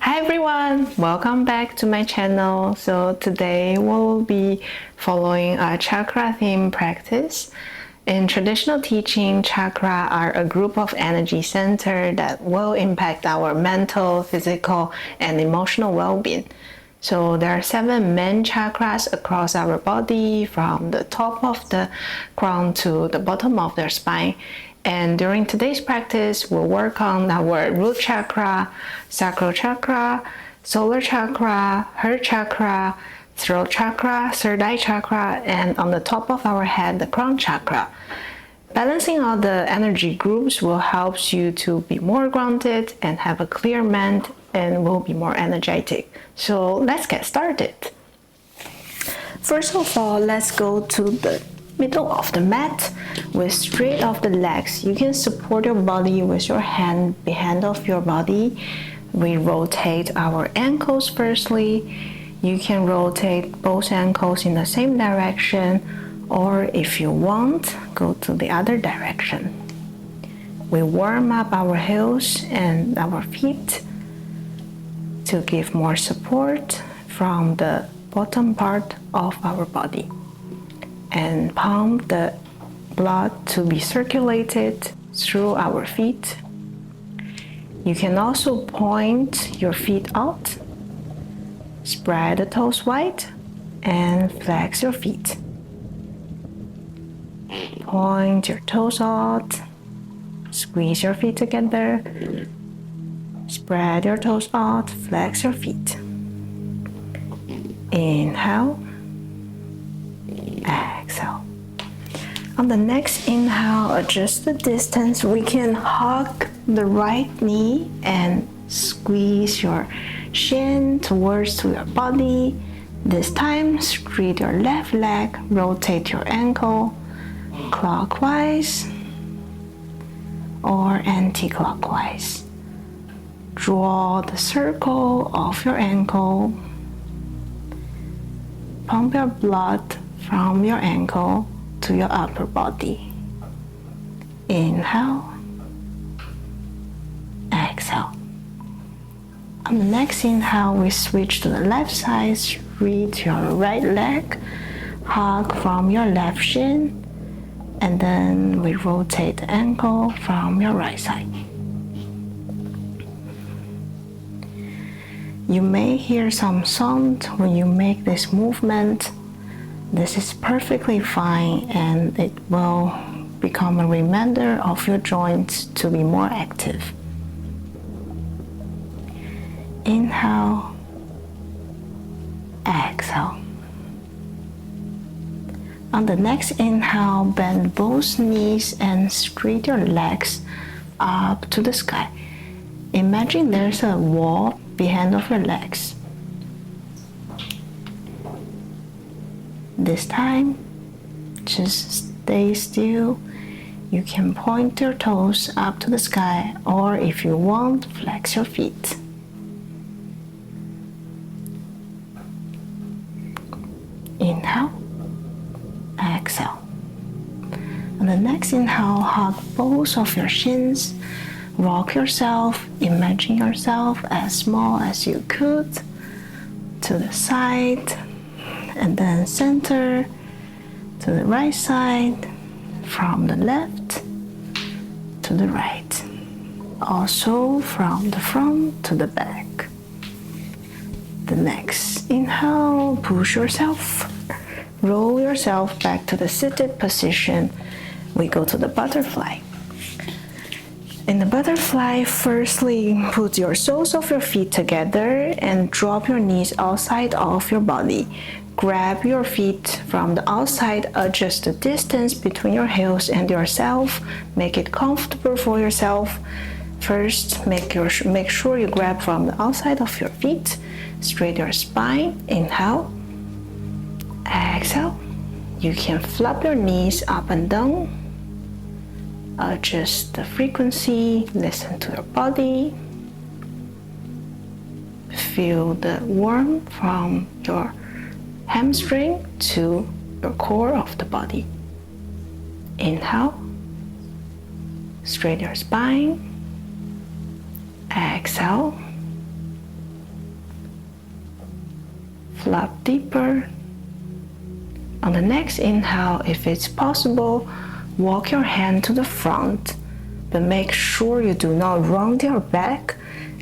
Hi everyone, welcome back to my channel. So today we'll be following a chakra theme practice. In traditional teaching, chakra are a group of energy centers that will impact our mental, physical, and emotional well-being. So there are 7 main chakras across our body, from the top of the crown to the bottom of their spine. And during today's practice, we'll work on our root chakra, sacral chakra, solar chakra, heart chakra, throat chakra, third eye chakra, and on the top of our head, the crown chakra. Balancing all the energy groups will help you to be more grounded and have a clear mind and will be more energetic. So let's get started. First of all, let's go to the middle of the mat with straight of the legs. You can support your body with your hand behind of your body. We rotate our ankles firstly. You can rotate both ankles in the same direction, or if you want, go to the other direction. We warm up our heels and our feet to give more support from the bottom part of our body, and pump the blood to be circulated through our feet. You can also point your feet out, spread the toes wide, and flex your feet. Point your toes out, squeeze your feet together, spread your toes out, flex your feet. Inhale, exhale. On the next inhale, adjust the distance. We can hug the right knee and squeeze your shin towards your body. This time, straight your left leg, rotate your ankle clockwise or anti-clockwise. Draw the circle of your ankle. Pump your blood from your ankle to your upper body. Inhale, exhale. On the next inhale, we switch to the left side, straight your right leg, hug from your left shin, and then we rotate the ankle from your right side. You may hear some sound when you make this movement. This is perfectly fine, and it will become a reminder of your joints to be more active. Inhale, exhale. On the next inhale, bend both knees and straight your legs up to the sky. Imagine there's a wall behind of your legs. This time, just stay still. You can point your toes up to the sky, or if you want, flex your feet. Inhale, exhale. On the next inhale, hug both of your shins. Rock yourself, imagine yourself as small as you could, to the side, and then center, to the right side, from the left to the right. Also from the front to the back. The next inhale, push yourself, roll yourself back to the seated position. We go to the butterfly. In the butterfly, firstly, put your soles of your feet together and drop your knees outside of your body. Grab your feet from the outside, adjust the distance between your heels and yourself. Make it comfortable for yourself. First, make sure you grab from the outside of your feet. Straight your spine. Inhale, exhale. You can flap your knees up and down. Adjust the frequency, listen to your body. Feel the warmth from your hamstring to your core of the body. Inhale, straighten your spine. Exhale, flop deeper. On the next inhale, if it's possible, walk your hand to the front, but make sure you do not round your back.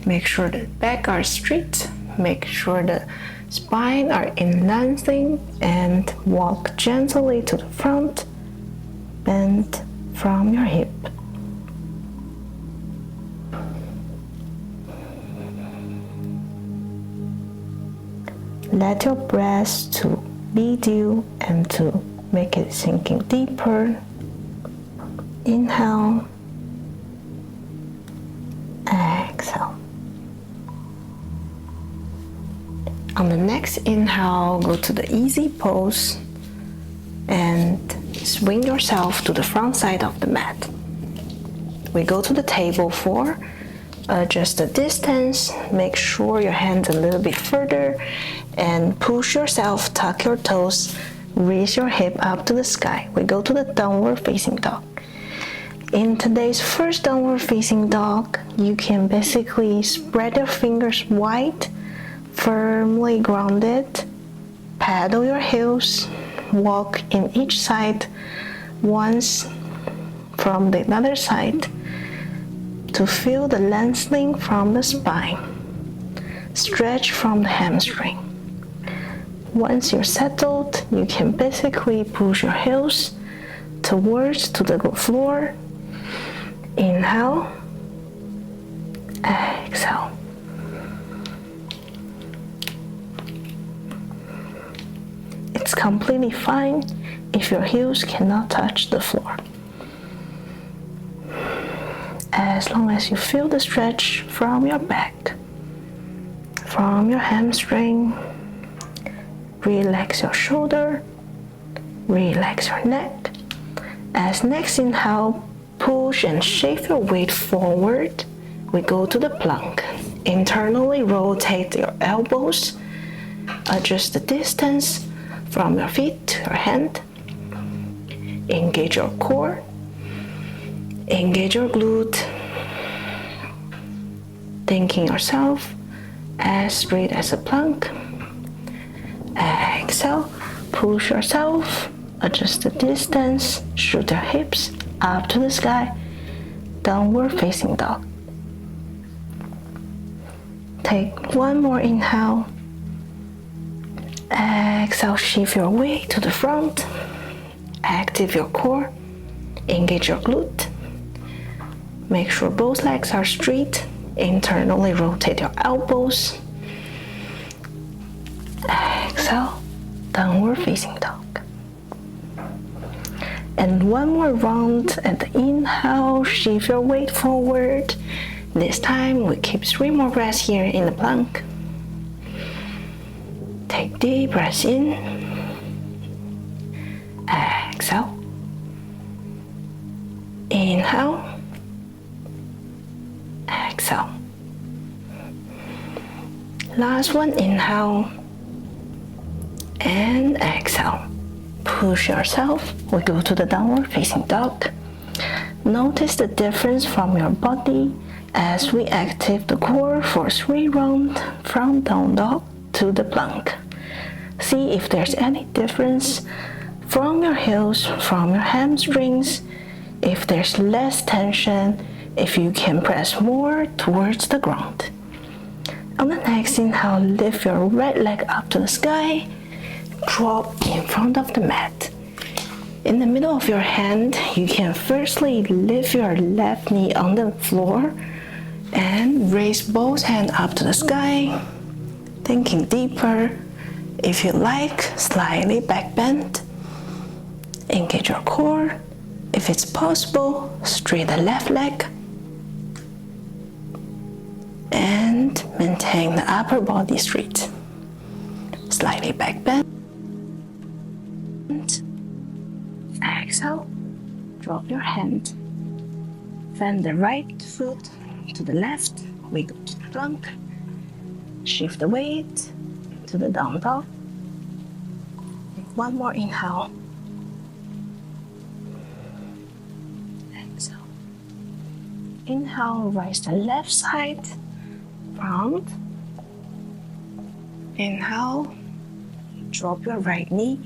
Make sure the back are straight. Make sure the spine are in lengthening, and walk gently to the front. Bend from your hip. Let your breath to lead you and to make it sinking deeper. Inhale, exhale. On the next inhale, go to the easy pose and swing yourself to the front side of the mat. We go to the table for adjust the distance. Make sure your hands a little bit further and push yourself, tuck your toes, raise your hip up to the sky. We go to the downward facing dog. In today's first downward facing dog, you can basically spread your fingers wide, firmly grounded, paddle your heels, walk in each side once from the other side to feel the lengthening from the spine. Stretch from the hamstring. Once you're settled, you can basically push your heels towards to the floor. Inhale, exhale. It's completely fine if your heels cannot touch the floor. As long as you feel the stretch from your back, from your hamstring, relax your shoulder, relax your neck. As next inhale, push and shift your weight forward. We go to the plank. Internally rotate your elbows. Adjust the distance from your feet to your hand. Engage your core. Engage your glute. Thinking yourself as straight as a plank. Exhale, push yourself, adjust the distance, shoot your hips up to the sky, downward facing dog. Take one more inhale. Exhale, shift your weight to the front. Active your core, engage your glute. Make sure both legs are straight. Internally rotate your elbows. Exhale, downward facing dog. And one more round at the inhale, shift your weight forward. This time we keep 3 more breaths here in the plank. Take deep breaths in. Exhale. Inhale. Exhale. Last one, inhale. And exhale. Push yourself. We go to the downward facing dog. Notice the difference from your body as we active the core for 3 rounds from down dog to the plank. See if there's any difference from your heels, from your hamstrings, if there's less tension, if you can press more towards the ground. On the next inhale, lift your right leg up to the sky, drop in front of the mat. In the middle of your hand, you can firstly lift your left knee on the floor and raise both hands up to the sky, thinking deeper. If you like, slightly back bend. Engage your core. If it's possible, straight the left leg. And maintain the upper body straight. Slightly back bend. Exhale, drop your hand. Bend the right foot to the left. We go to the plank. Shift the weight to the down dog. Take one more inhale. Exhale. Inhale, rise the left side, front. Inhale, drop your right knee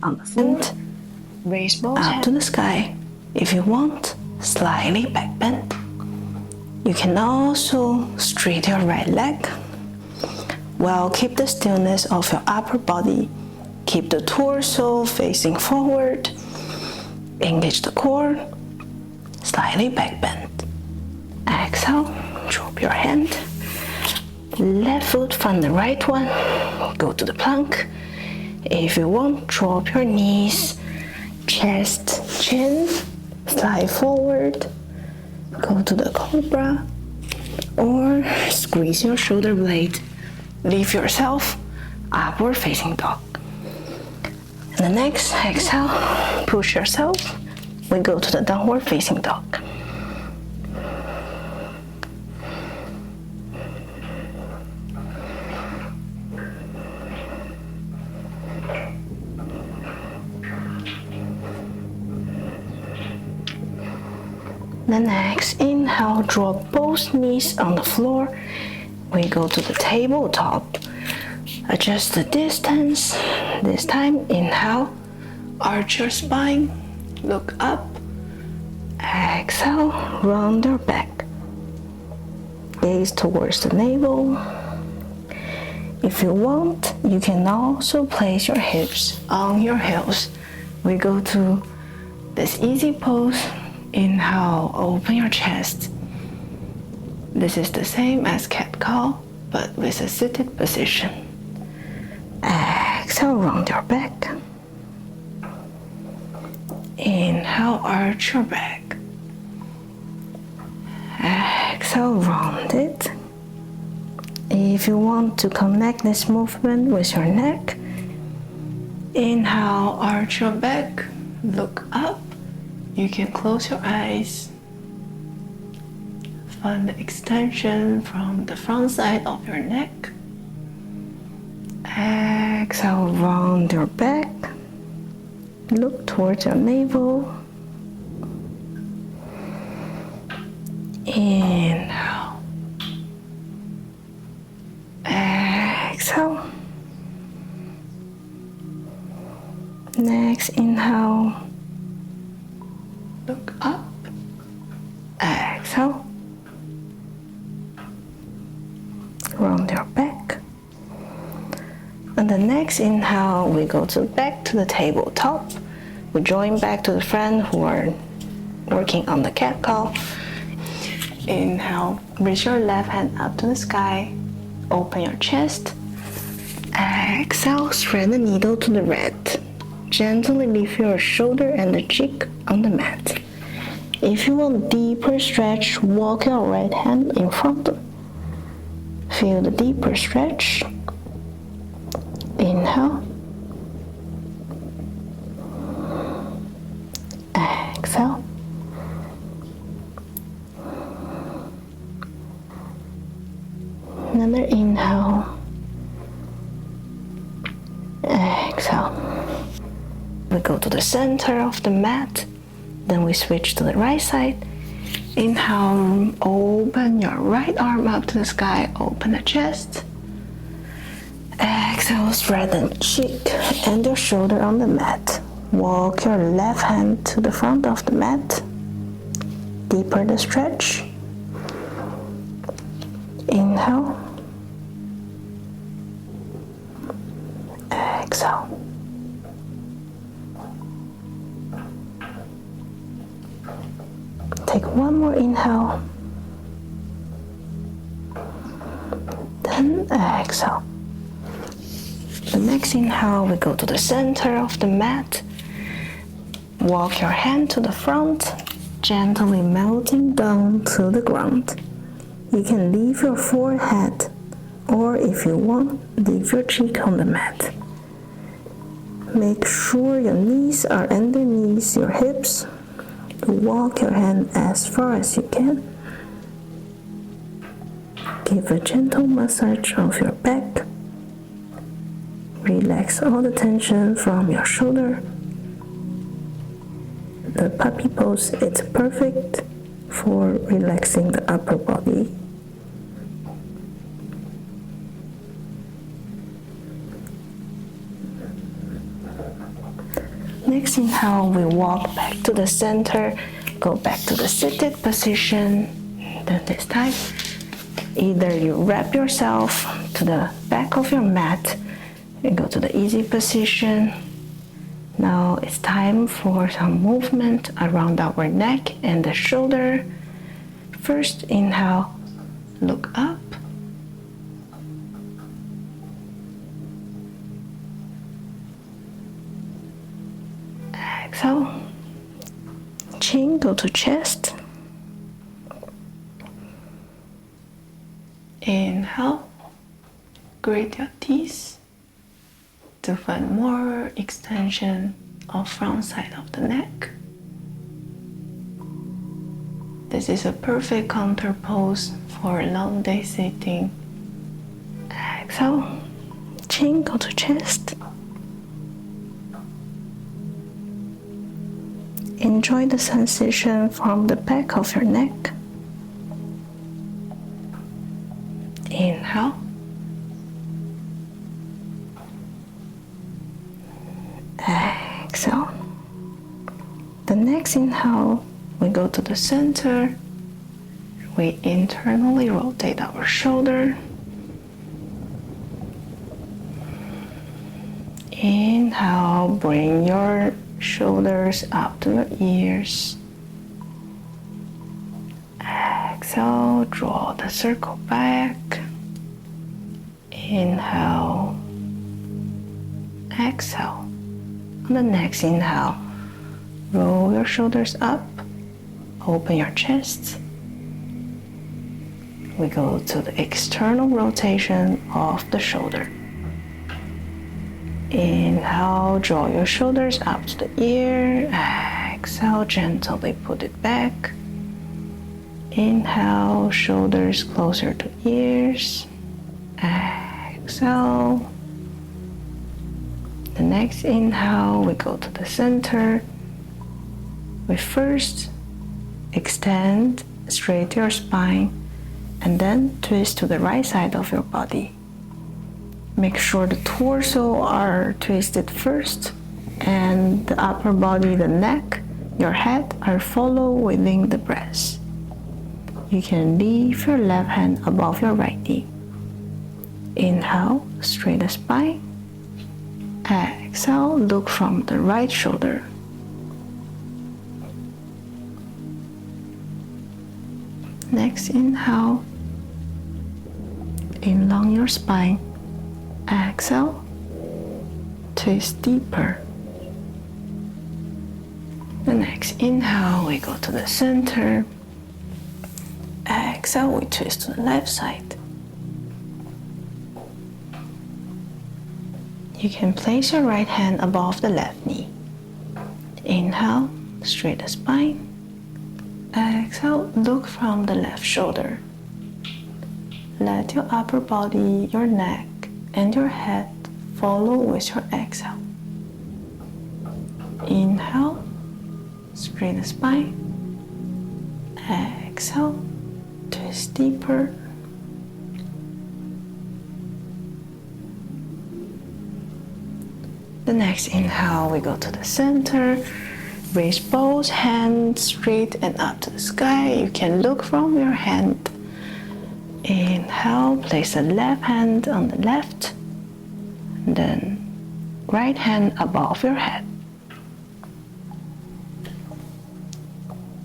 on the floor, raise both up to the sky. If you want, slightly back bend. You can also straighten your right leg. Well, keep the stillness of your upper body. Keep the torso facing forward. Engage the core. Slightly back bend. Exhale, drop your hand. Left foot from the right one. Go to the plank. If you want, drop your knees. Chest, chin, slide forward. Go to the cobra. Or squeeze your shoulder blade. Leave yourself upward facing dog. And the next exhale, push yourself. We go to the downward facing dog. The next inhale, drop both knees on the floor. We go to the tabletop. Adjust the distance. This time, inhale, arch your spine, look up. Exhale, round your back. Gaze towards the navel. If you want, you can also place your hips on your heels. We go to this easy pose. Inhale, open your chest. This is the same as cat-cow, but with a seated position. Exhale, round your back. Inhale, arch your back. Exhale, round it. If you want to connect this movement with your neck, inhale, arch your back, look up. You can close your eyes. Find the extension from the front side of your neck. Exhale, round your back. Look towards your navel. Inhale. Exhale. Next inhale. Look up. Exhale. Round your back. And the next inhale, we go back to the tabletop. We join back to the friend who are working on the cat-cow. Inhale, raise your left hand up to the sky. Open your chest. Exhale, thread the needle to the red. Gently lift your shoulder and the cheek on the mat. If you want deeper stretch, walk your right hand in front. Feel the deeper stretch. Inhale. Exhale. Another inhale. Exhale. We go to the center of the mat. Then we switch to the right side. Inhale, open your right arm up to the sky, open the chest. Exhale, spread the cheek and your shoulder on the mat. Walk your left hand to the front of the mat. Deeper the stretch. Inhale. Exhale. Take one more inhale. Then exhale. The next inhale, we go to the center of the mat. Walk your hand to the front, gently melting down to the ground. You can leave your forehead, or if you want, leave your cheek on the mat. Make sure your knees are underneath your hips. Walk your hand as far as you can. Give a gentle massage of your back. Relax all the tension from your shoulder. The puppy pose is perfect for relaxing the upper body. Next inhale, we walk back to the center, go back to the seated position. Then this time, either you wrap yourself to the back of your mat and go to the easy position. Now it's time for some movement around our neck and the shoulder. First inhale, look up. Exhale, chin go to chest. Inhale, grit your teeth to find more extension of front side of the neck. This is a perfect counter pose for a long day sitting. Exhale, chin go to chest. Enjoy the sensation from the back of your neck. Inhale. Exhale. The next inhale, we go to the center. We internally rotate our shoulder. Inhale, bring your shoulders up to your ears. Exhale, draw the circle back. Inhale. Exhale. On the next inhale, roll your shoulders up, open your chest. We go to the external rotation of the shoulder. Inhale, draw your shoulders up to the ear. Exhale, gently put it back. Inhale, shoulders closer to ears. Exhale. The next inhale, we go to the center. We first extend straight your spine and then twist to the right side of your body. Make sure the torso are twisted first and the upper body, the neck, your head are follow within the breath. You can leave your left hand above your right knee. Inhale, straight the spine. Exhale, look from the right shoulder. Next inhale, elong your spine. Exhale, twist deeper. The next inhale, we go to the center. Exhale, we twist to the left side. You can place your right hand above the left knee. Inhale, straight the spine. Exhale, look from the left shoulder. Let your upper body, your neck, and your head follow with your exhale. Inhale, straight the spine. Exhale, twist deeper. The next inhale, we go to the center. Raise both hands straight and up to the sky. You can look from your hand. Inhale, place the left hand on the left. Then right hand above your head.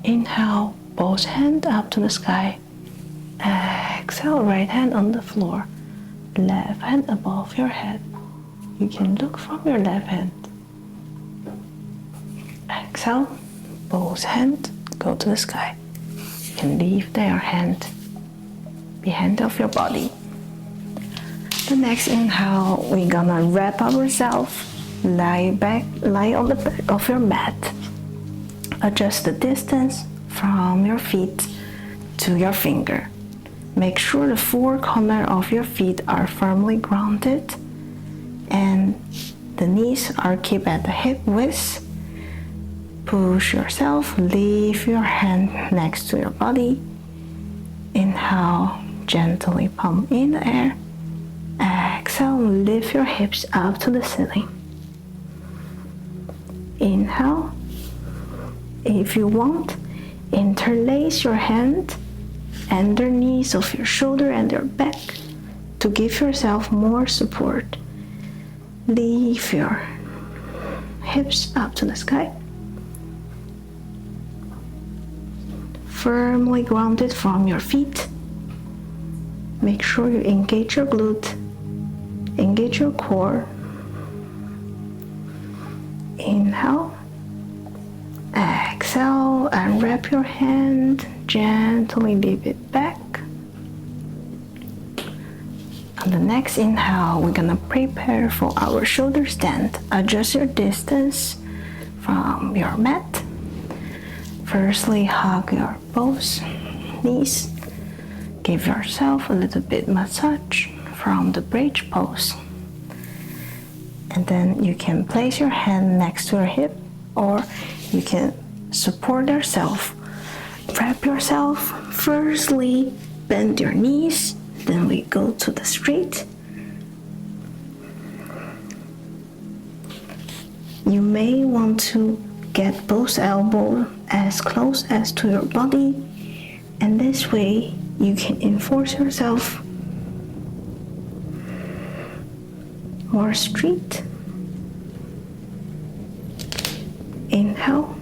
Inhale, both hands up to the sky. Exhale, right hand on the floor. Left hand above your head. You can look from your left hand. Exhale, both hands go to the sky. You can leave your hand behind of your body. The next inhale, we're gonna wrap ourselves, lie on the back of your mat. Adjust the distance from your feet to your finger. Make sure the four corners of your feet are firmly grounded and the knees are kept at the hip width. Push yourself, leave your hand next to your body. Inhale, gently pump in the air. Exhale, lift your hips up to the ceiling. Inhale. If you want, interlace your hand underneath of your shoulder and your back to give yourself more support. Lift your hips up to the sky. Firmly grounded from your feet. Make sure you engage your glute, engage your core. Inhale. Exhale and wrap your hand, gently leave it back. On the next inhale, we're gonna prepare for our shoulder stand. Adjust your distance from your mat. Firstly, hug your both knees. Give yourself a little bit massage from the bridge pose. And then you can place your hand next to your hip, or you can support yourself. Wrap yourself. Firstly, bend your knees. Then we go to the straight. You may want to get both elbows as close as to your body, and this way you can enforce yourself more straight. Inhale.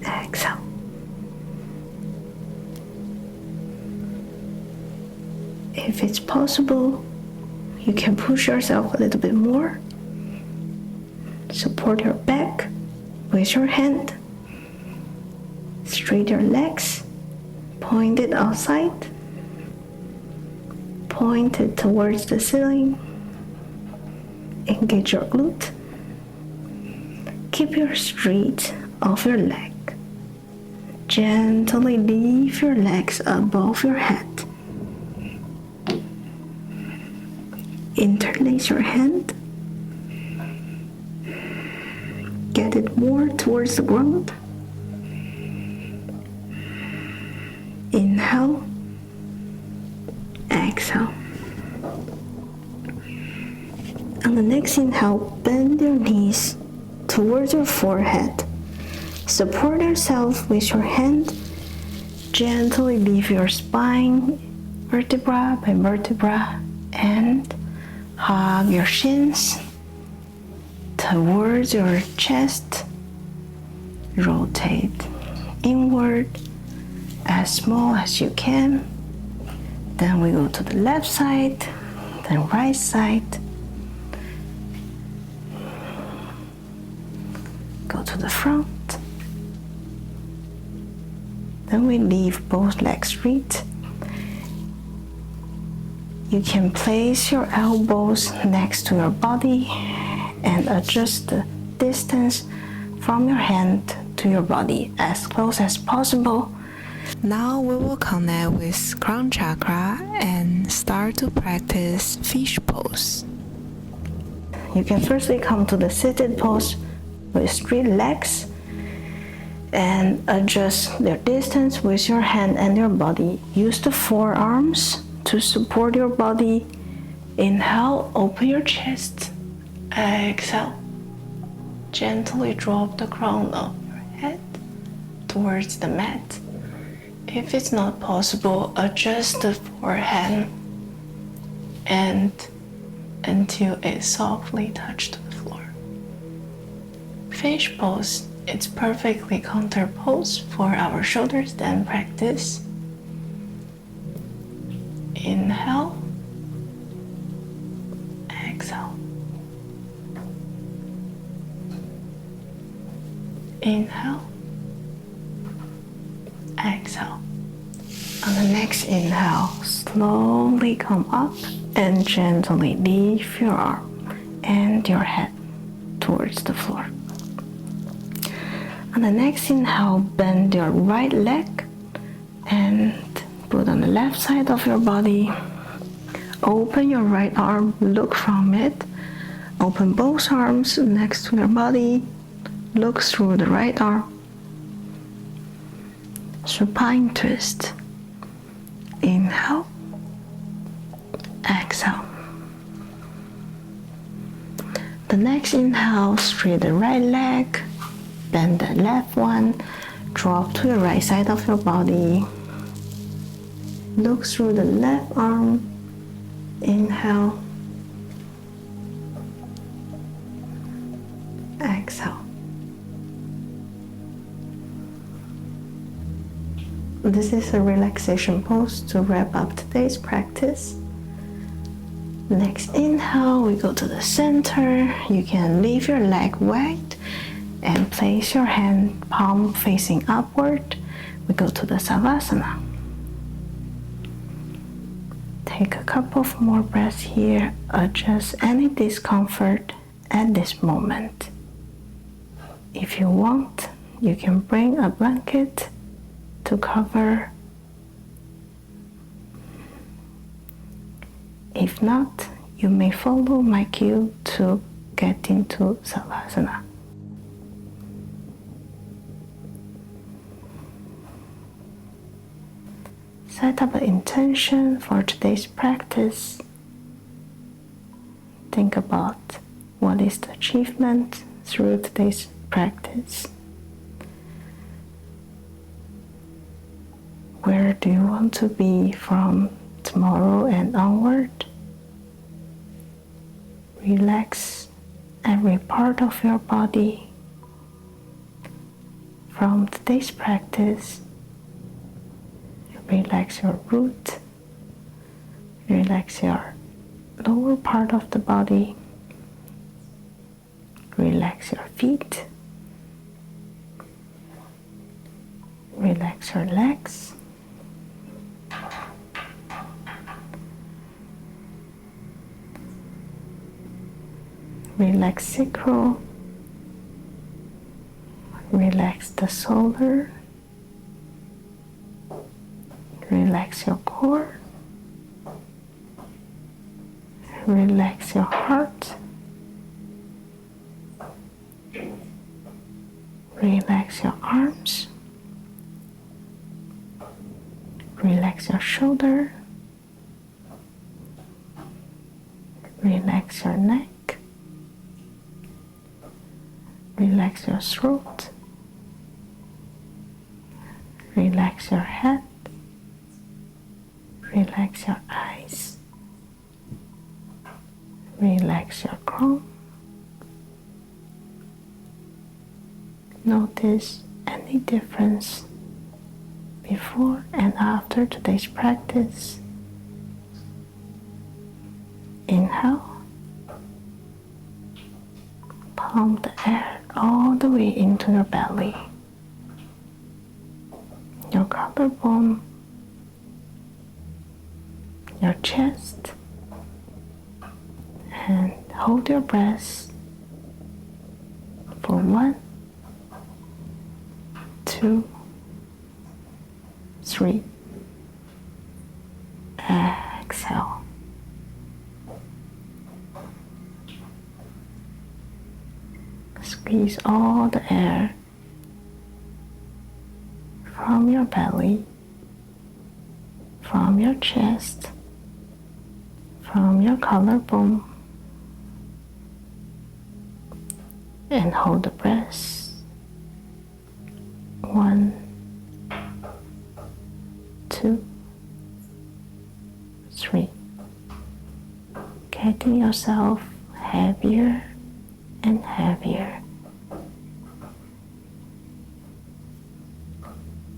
Exhale. If it's possible, you can push yourself a little bit more. Support your back with your hand. Straight your legs. Point it outside. Point it towards the ceiling. Engage your glute. Keep your straight of your leg. Gently lift your legs above your head. Interlace your hand. Get it more towards the ground. Inhale. Exhale. On the next inhale, bend your knees towards your forehead. Support yourself with your hand. Gently lift your spine, vertebra by vertebra, and hug your shins towards your chest. Rotate inward as small as you can. Then we go to the left side, then right side. Go to the front. Then we leave both legs straight. You can place your elbows next to your body and adjust the distance from your hand to your body as close as possible. Now we will connect with crown chakra and start to practice fish pose. You can firstly come to the seated pose with straight legs and adjust their distance with your hand and your body. Use the forearms to support your body. Inhale, open your chest. Exhale, gently drop the crown of your head towards the mat. If it's not possible, adjust the forehand and until it softly touches the floor. Fish pose, it's perfectly counter pose for our shoulder stand practice. Inhale, exhale. Inhale, exhale. On the next inhale, slowly come up and gently lift your arm and your head towards the floor. On the next inhale, bend your right leg and put on the left side of your body. Open your right arm, look from it. Open both arms next to your body. Look through the right arm. Supine twist. Inhale. The next inhale, straight the right leg, bend the left one, drop to the right side of your body. Look through the left arm, inhale, exhale. This is a relaxation pose to wrap up today's practice. Next inhale, we go to the center. You can leave your leg wide and place your hand palm facing upward. We go to the Savasana. Take a couple of more breaths here. Adjust any discomfort at this moment. If you want, you can bring a blanket to cover. If not, you may follow my cue to get into Savasana. Set up an intention for today's practice. Think about what is the achievement through today's practice. Where do you want to be from tomorrow and onward? Relax every part of your body. From today's practice, relax your root, relax your lower part of the body, relax your feet, relax your legs, relax sacral, relax the shoulder, relax your core, relax your heart, relax your arms, relax your shoulder, relax your neck, relax your throat, relax your head, relax your eyes, relax your crown. Notice any difference before and after today's practice. Inhale. Pump the air all the way into your belly, your collarbone, your chest, and hold your breath for 1, 2, 3. Exhale. Squeeze all the air from your belly, from your chest, from your collarbone, and hold the breath. 1, 2, 3. Getting yourself heavier and heavier.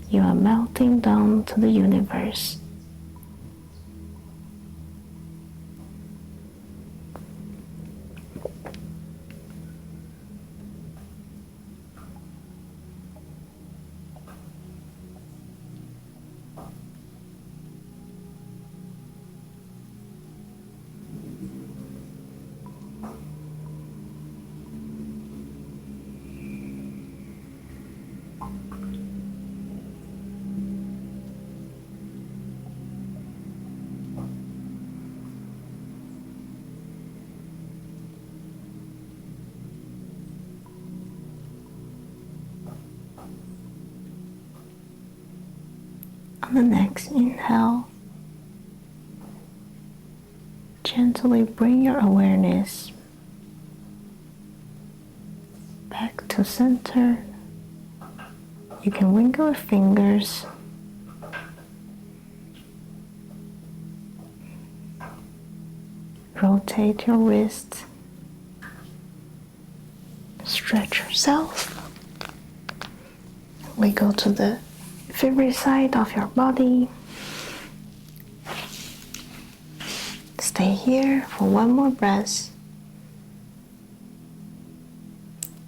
You are melting down to the universe. On the next inhale, gently bring your awareness back to center. You can wiggle your fingers. Rotate your wrists. Stretch yourself. Wiggle to the favorite side of your body. Stay here for one more breath.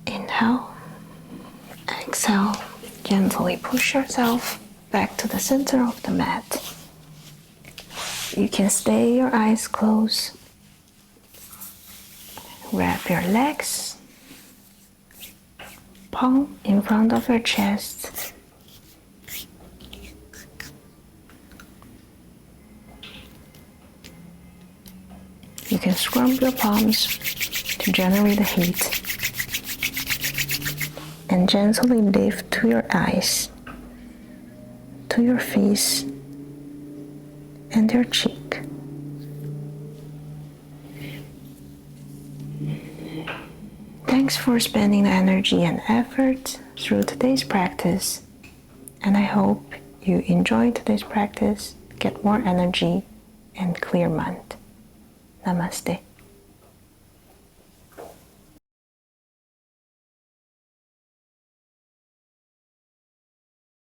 Inhale. Exhale. Gently push yourself back to the center of the mat. You can stay your eyes closed. Wrap your legs. Palm in front of your chest. You can scrunch your palms to generate the heat. And gently lift to your eyes, to your face, and your cheek. Thanks for spending the energy and effort through today's practice, and I hope you enjoyed today's practice, get more energy, and clear mind. Namaste.